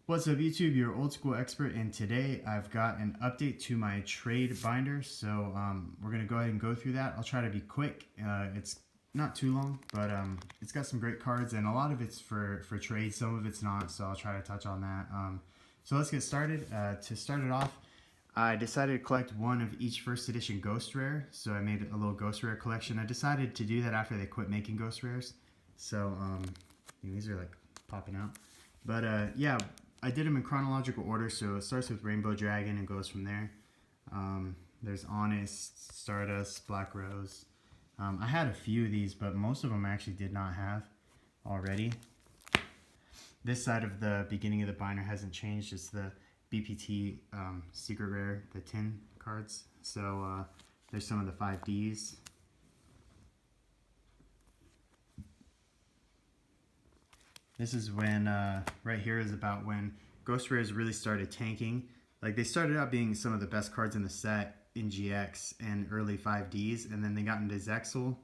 What's up YouTube, your old school expert, and today I've got an update to my trade binder. So we're going to go ahead and go through that. I'll try to be quick. It's not too long, but it's got some great cards, and a lot of it's for trade, some of it's not, so I'll try to touch on that. So let's get started. To start it off, I decided to collect one of each first edition Ghost Rare, so I made a little Ghost Rare collection. I decided to do that after they quit making Ghost Rares, so these are like popping out. But yeah, I did them in chronological order, so it starts with Rainbow Dragon and goes from there. There's Honest, Stardust, Black Rose. I had a few of these, but most of them I actually did not have already. This side of the beginning of the binder hasn't changed. It's the BPT Secret Rare, the 10 cards. So there's some of the 5Ds. This is when, right here is about when Ghost Rares really started tanking. Like, they started out being some of the best cards in the set in GX and early 5Ds, and then they got into Zexal,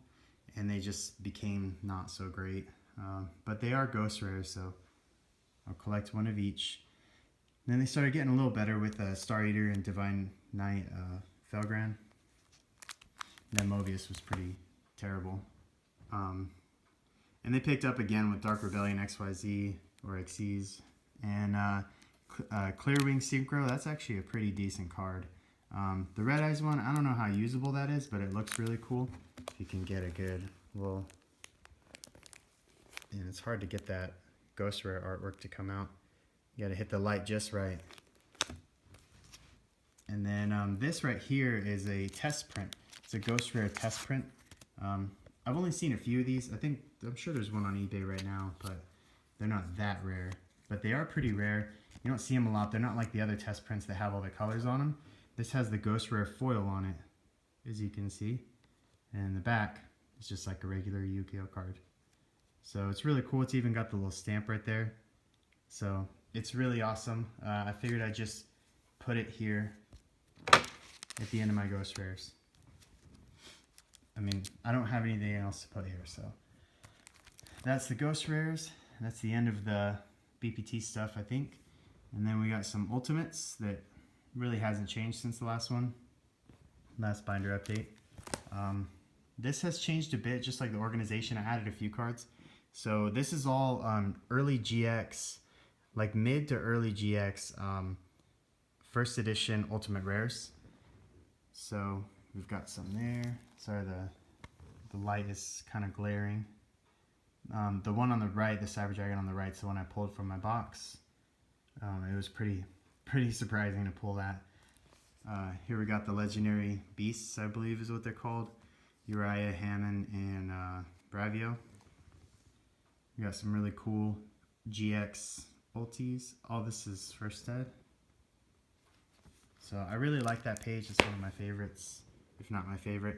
and they just became not so great. But they are Ghost Rares, so I'll collect one of each. And then they started getting a little better with Star Eater and Divine Knight Felgran. And then Mobius was pretty terrible. And they picked up again with Dark Rebellion XYZ or XYZ. And Clearwing Synchro, that's actually a pretty decent card. The Red Eyes one, I don't know how usable that is, but it looks really cool. If you can get a good little... And it's hard to get that Ghost Rare artwork to come out. You gotta hit the light just right. And then this right here is a test print. It's a Ghost Rare test print. I've only seen a few of these. I'm sure there's one on eBay right now, but they're not that rare. But they are pretty rare. You don't see them a lot. They're not like the other test prints that have all the colors on them. This has the Ghost Rare foil on it, as you can see. And the back is just like a regular Yu-Gi-Oh card. So it's really cool. It's even got the little stamp right there. So it's really awesome. I figured I'd just put it here at the end of my Ghost Rares. I mean, I don't have anything else to put here, so that's the Ghost Rares. That's the end of the BPT stuff, I think. And then we got some Ultimates that really hasn't changed since the last one. Last binder update. This has changed a bit, just like the organization. I added a few cards. So this is all early GX, like mid to early GX, first edition Ultimate Rares. So we've got some there. Sorry, the light is kind of glaring. The one on the right, the Cyber Dragon on the right, is the one I pulled from my box. It was pretty surprising to pull that. Here we got the Legendary Beasts, I believe is what they're called. Uriah, Hammond, and Bravio. We got some really cool GX ultis. All this is first ed. So I really like that page. It's one of my favorites, if not my favorite.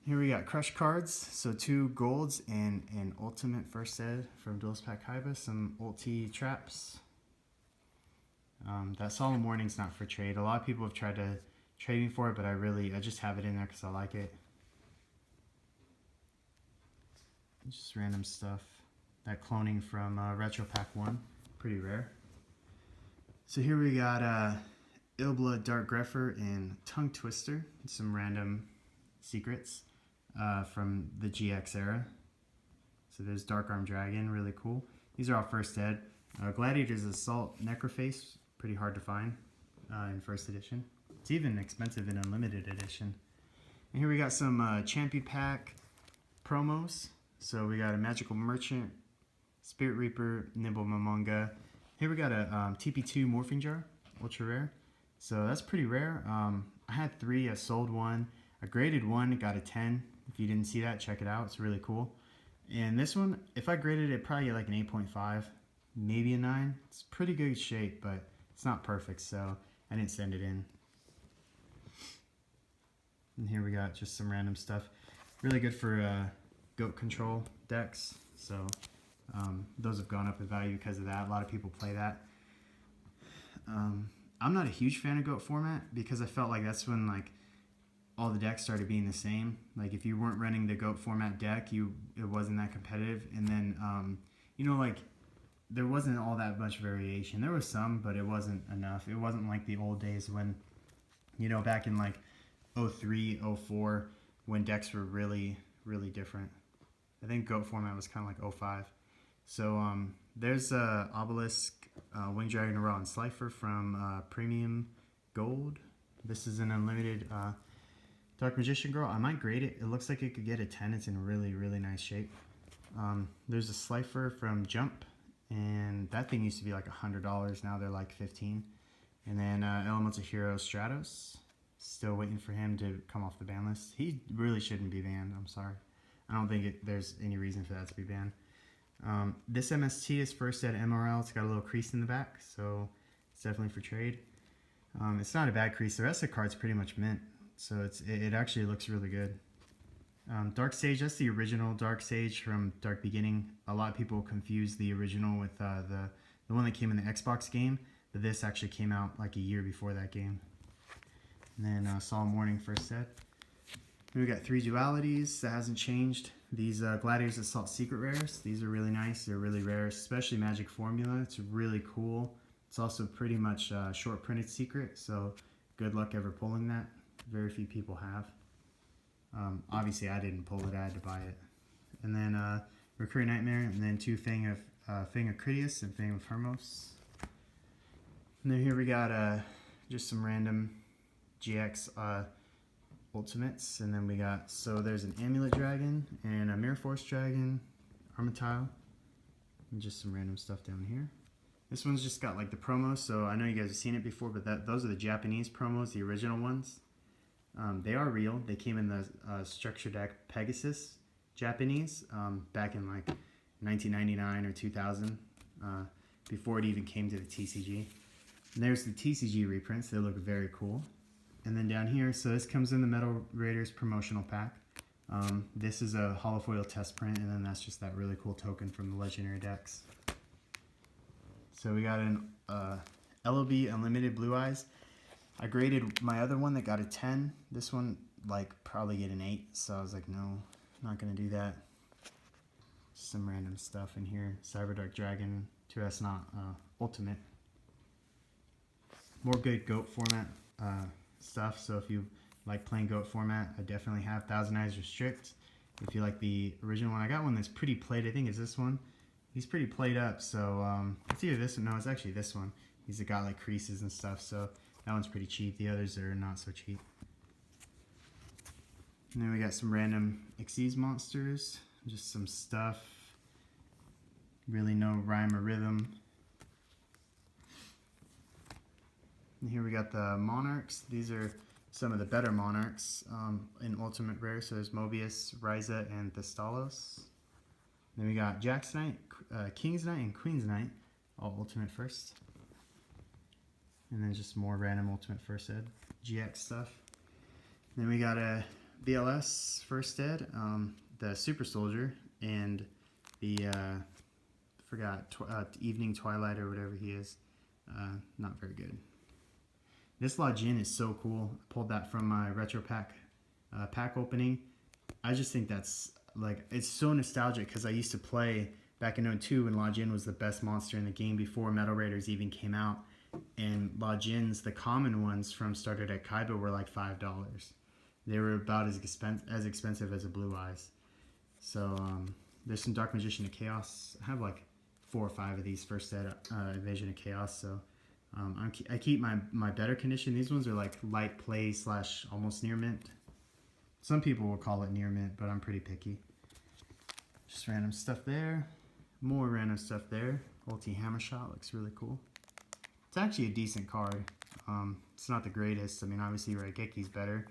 Here we got Crush cards. So 2 golds and an ultimate first ed from Duelist Pack Kaiba. Some ulti traps. That Solemn Warning's not for trade. A lot of people have tried to trade me for it, but I just have it in there because I like it. Just random stuff. That cloning from Retro Pack 1. Pretty rare. So here we got Illblood, Dark Grepher, and Tongue Twister. Some random secrets from the GX era. So there's Dark Arm Dragon, really cool. These are all first ed. Gladiator's Assault Necroface, pretty hard to find in first edition. It's even expensive in Unlimited edition. And here we got some Champion Pack promos. So we got a Magical Merchant, Spirit Reaper, Nimble Momonga. Here we got a TP2 Morphing Jar, ultra rare. So that's pretty rare. I had 3, I sold 1. I graded 1, got a 10. If you didn't see that, check it out. It's really cool. And this one, if I graded it, probably like an 8.5, maybe a 9. It's pretty good shape, but it's not perfect, so I didn't send it in. And here we got just some random stuff. Really good for goat control decks. So those have gone up in value because of that. A lot of people play that. I'm not a huge fan of goat format because I felt like that's when like all the decks started being the same. Like if you weren't running the goat format deck, it wasn't that competitive. And then you know, like there wasn't all that much variation. There was some, but it wasn't enough. It wasn't like the old days when, you know, back in like 03, 04, when decks were really, really different. I think GOAT format was kind of like 05. So there's Obelisk, Winged Dragon, Raw, and Slifer from Premium Gold. This is an unlimited Dark Magician Girl. I might grade it. It looks like it could get a 10. It's in really, really nice shape. There's a Slifer from Jump, and that thing used to be like $100. Now they're like 15. And then Elemental Hero Stratos. Still waiting for him to come off the ban list. He really shouldn't be banned. I'm sorry. I don't think there's any reason for that to be banned. This MST is first at MRL. It's got a little crease in the back, so it's definitely for trade. It's not a bad crease. The rest of the card's pretty much mint, so it actually looks really good. Dark Sage, that's the original Dark Sage from Dark Beginning. A lot of people confuse the original with the one that came in the Xbox game, but this actually came out like a year before that game. And then Solemn Warning first set. Then we got 3 dualities that hasn't changed. These Gladiators Assault Secret Rares. These are really nice. They're really rare, especially Magic Formula. It's really cool. It's also pretty much short printed secret, so good luck ever pulling that. Very few people have. Obviously, I didn't pull it. I had to buy it. And then Recurring Nightmare, and then 2 Fang of Critias and Fang of Hermos. And then here we got just some random GX ultimates, and then we got, so there's an Amulet Dragon and a Mirror Force Dragon, Armitile, and just some random stuff down here. This one's just got like the promos, so I know you guys have seen it before, but those are the Japanese promos, the original ones. They are real. They came in the Structure Deck Pegasus Japanese back in like 1999 or 2000, before it even came to the TCG. And there's the TCG reprints. They look very cool. And then down here, so this comes in the Metal Raiders promotional pack. This is a holofoil test print, and then that's just that really cool token from the legendary decks. So we got an LOB Unlimited Blue Eyes. I graded my other one that got a 10. This one, like, probably get an 8. So I was like, no, not going to do that. Some random stuff in here. Cyberdark Dragon, 2S not Ultimate. More good GOAT format stuff. So if you like playing GOAT format, I definitely have Thousand Eyes Restrict. If you like the original one, I got one that's pretty played. I think it's this one. He's pretty played up, so it's either this one. No, it's actually this one. He's got like creases and stuff, so that one's pretty cheap. The others are not so cheap. And then we got some random Xyz monsters, just some stuff. Really no rhyme or rhythm. And here we got the Monarchs. These are some of the better Monarchs in Ultimate Rare. So there's Mobius, Ryza, and Thestalos. Then we got Jack's Knight, King's Knight, and Queen's Knight, all Ultimate first. And then just more random Ultimate First Ed, GX stuff. Then we got a BLS First Ed, the Super Soldier, and the, Evening Twilight or whatever he is. Not very good. This Lajin is so cool. I pulled that from my Retro Pack pack opening. I just think that's, like, it's so nostalgic because I used to play back in 02 when Lajin was the best monster in the game before Metal Raiders even came out. And Lajins, the common ones from Starter Deck Kaiba, were like $5. They were about as expensive as a Blue Eyes. So there's some Dark Magician of Chaos. I have like 4 or 5 of these first set Invasion of Chaos. So I keep my better condition. These ones are like light play / almost near mint. Some people will call it near mint, but I'm pretty picky. Just random stuff there. More random stuff there. Ulti Hammershot looks really cool. It's actually a decent card. It's not the greatest. I mean, obviously Raigeki's better,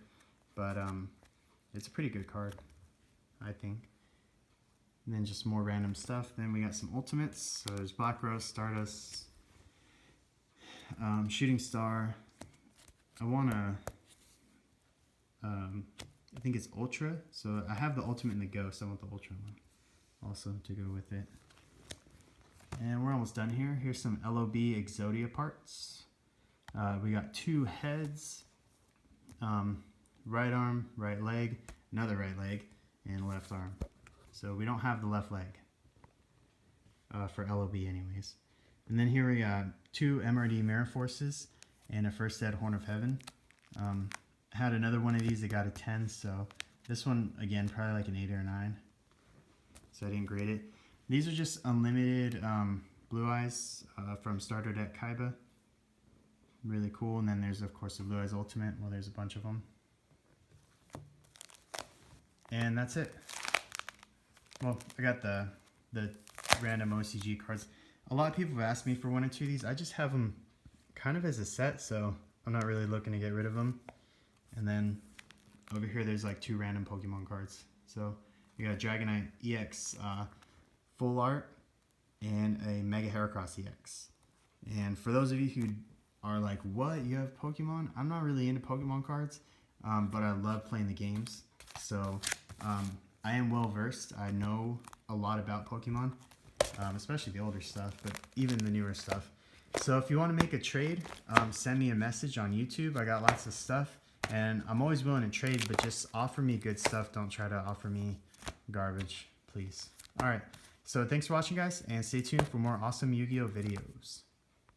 but it's a pretty good card, I think. And then just more random stuff. Then we got some ultimates. So there's Black Rose, Stardust, Shooting Star. I want to... I think it's Ultra. So I have the Ultimate and the Ghost. I want the Ultra one also to go with it. And we're almost done here. Here's some LOB Exodia parts. We got 2 heads, right arm, right leg, another right leg, and left arm. So we don't have the left leg. for LOB anyways. And then here we got 2 MRD Mirror Forces and a First Ed Horn of Heaven. I had another one of these that got a 10, so this one, again, probably like an 8 or a 9. So I didn't grade it. These are just unlimited Blue Eyes from Starter Deck Kaiba. Really cool. And then there's, of course, the Blue Eyes Ultimate. Well, there's a bunch of them. And that's it. Well, I got the random OCG cards. A lot of people have asked me for 1 or 2 of these. I just have them kind of as a set, so I'm not really looking to get rid of them. And then over here, there's like 2 random Pokemon cards. So we got Dragonite EX Full Art and a Mega Heracross EX. And for those of you who are like, what, you have Pokemon? I'm not really into Pokemon cards, but I love playing the games. So I am well versed. I know a lot about Pokemon, especially the older stuff, but even the newer stuff. So if you want to make a trade, send me a message on YouTube. I got lots of stuff, and I'm always willing to trade, but just offer me good stuff. Don't try to offer me garbage, please. All right, so thanks for watching, guys, and stay tuned for more awesome Yu-Gi-Oh videos.